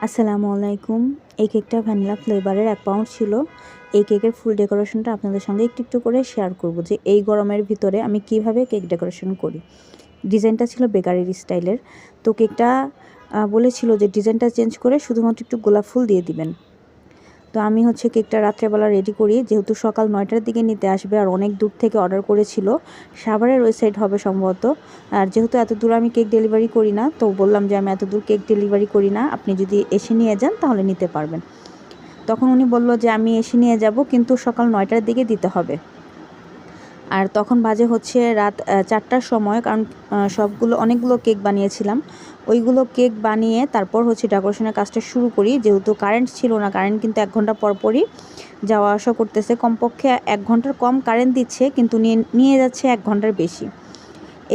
আসসালামু আলাইকুম। এই কেকটা ভ্যানিলা ফ্লেভারের 1 পাউন্ড ছিল। এই কেকের ফুল ডেকোরেশনটা আপনাদের সঙ্গে একটু করে শেয়ার করব যে এই গরমের ভিতরে আমি কিভাবে কেক ডেকোরেশন করি। ডিজাইনটা ছিল বেকারির স্টাইলের। তো কেকটা বলেছিল যে ডিজাইনটা চেঞ্জ করে শুধুমাত্র একটু গোলাপ ফুল দিয়ে দিবেন। তো আমি কেকটা রাত্রেবেলা রেডি করি, যেহেতু সকাল 9টার দিকে নিতে আসবে আর অনেক দূর থেকে অর্ডার করেছিল, সাভারের ওই সাইড হবে সম্ভবত। আর যেহেতু এত দূর আমি কেক ডেলিভারি করি না, তো বললাম যে আমি এত দূর কেক ডেলিভারি করি না, আপনি যদি এসে নিয়ে যান তাহলে নিতে পারবেন। তখন উনি বলল যে আমি এসে নিয়ে যাব, কিন্তু সকাল 9টার দিকে দিতে হবে। আর তখন বাজে রাত 4টার সময়, কারণ অনেকগুলো কেক বানিয়েছিলাম। ওইগুলো কেক বানিয়ে তারপর ডেকোরেশনের কাজটা শুরু করি। যেহেতু কারেন্ট ছিল না, কারেন্ট কিন্তু 1 ঘন্টা পরই যাওয়া আসা করতেছে, কমপক্ষে 1 ঘন্টার কম কারেন্ট দিচ্ছে, কিন্তু নিয়ে যাচ্ছে 1 ঘন্টার বেশি।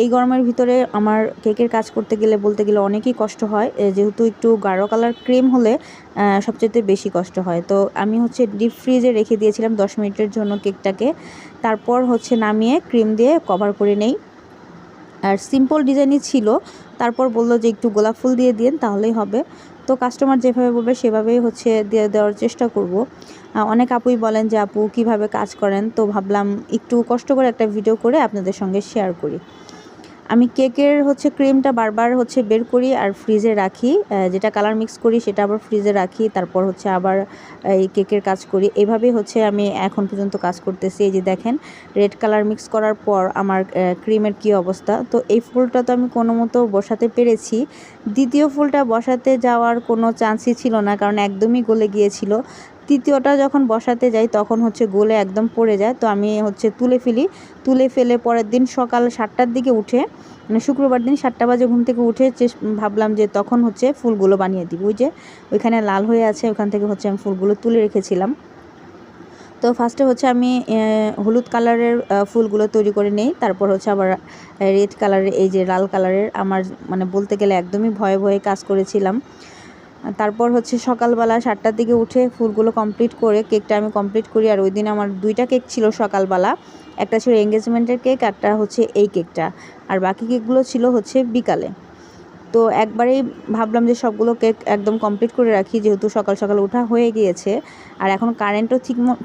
এই গরমের ভিতরে আমার কেকের কাজ করতে গেলে বলতে গেলে অনেকই কষ্ট হয়, যেহেতু একটু গাঢ় কালার ক্রিম হলে সবচেয়ে বেশি কষ্ট হয়। তো আমি ডিপ ফ্রিজে রেখে দিয়েছিলাম 10 মিনিটের জন্য কেকটাকে। তারপর নামিয়ে ক্রিম দিয়ে কভার করে নেই। আর সিম্পল ডিজাইনই ছিল। তারপর বলল যে একটু গোলাপ ফুল দিয়ে দিন তাহলেই হবে। তো কাস্টমার যেভাবে বলবে সেভাবেই দিয়ে দেওয়ার চেষ্টা করব। অনেক আপুই বলেন যে আপু কিভাবে কাজ করেন, তো ভাবলাম একটু কষ্ট করে একটা ভিডিও করে আপনাদের সঙ্গে শেয়ার করি। আমি কেকের ক্রিমটা বারবার বের করি আর ফ্রিজে রাখি, যেটা কালার মিক্স করি সেটা আবার ফ্রিজে রাখি, তারপর আবার এই কেকের কাজ করি। এভাবেই আমি এখন পর্যন্ত কাজ করতেছি। এই যে দেখেন, রেড কালার মিক্স করার পর আমার ক্রিমের কি অবস্থা। তো এই ফুলটা তো আমি কোনো মতো বসাতে পেরেছি। দ্বিতীয় ফুলটা বসাতে যাওয়ার কোনো চান্সই ছিল না, কারণ একদমই গলে গিয়েছিল। তৃতীয়টা যখন বসাতে যাই তখন গলে একদম পড়ে যায়। তো আমি তুলে ফেলে পরের দিন সকাল 7টার দিকে উঠে, মানে শুক্রবার দিন 7টা বাজে ঘুম থেকে উঠে ভাবলাম যে তখন ফুলগুলো বানিয়ে দিব। ওই যে ওইখানে লাল হয়ে আছে, ওখান থেকে আমি ফুলগুলো তুলে রেখেছিলাম। তো ফার্স্টে আমি হলুদ কালারের ফুলগুলো তৈরি করে নেই, তারপর আবার রেড কালারের, এই যে লাল কালারের, আমার মানে বলতে গেলে একদমই ভয়ে ভয়ে কাজ করেছিলাম। তারপর সকালবেলা 7টার দিকে উঠে ফুলগুলো কমপ্লিট করে কেকটা আমি কমপ্লিট করি। আর ওই দিন আমার 2টা কেক ছিল সকালবেলা, একটা ছিল এঙ্গেজমেন্টের কেক, একটা এই কেকটা, আর বাকি কেকগুলো ছিল বিকালে। তো একবারেই ভাবলাম যে সবগুলো কেক একদম কমপ্লিট করে রাখি, যেহেতু সকাল সকাল ওঠা হয়ে গিয়েছে আর এখন কারেন্টও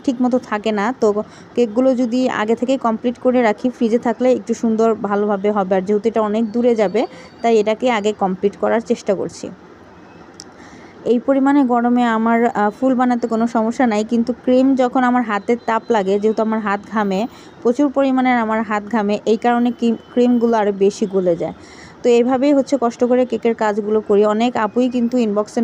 ঠিক মতো থাকে না। তো কেকগুলো যদি আগে থেকেই কমপ্লিট করে রাখি, ফ্রিজে থাকলে একটু সুন্দর ভালোভাবে হবে। আর যেহেতু এটা অনেক দূরে যাবে, তাই এটাকে আগে কমপ্লিট করার চেষ্টা করছি। এই পরিমাণে গরমে আমার ফুল বানাতে কোনো সমস্যা নাই, কিন্তু ক্রিম যখন আমার হাতের তাপ লাগে, যেহেতু আমার হাত ঘামে, প্রচুর পরিমাণের আমার হাত ঘামে, এই কারণে ক্রিমগুলো আরও বেশি গলে যায়। তো এইভাবেই কষ্ট করে কেকের কাজগুলো করি। অনেক আপুই কিন্তু ইনবক্সে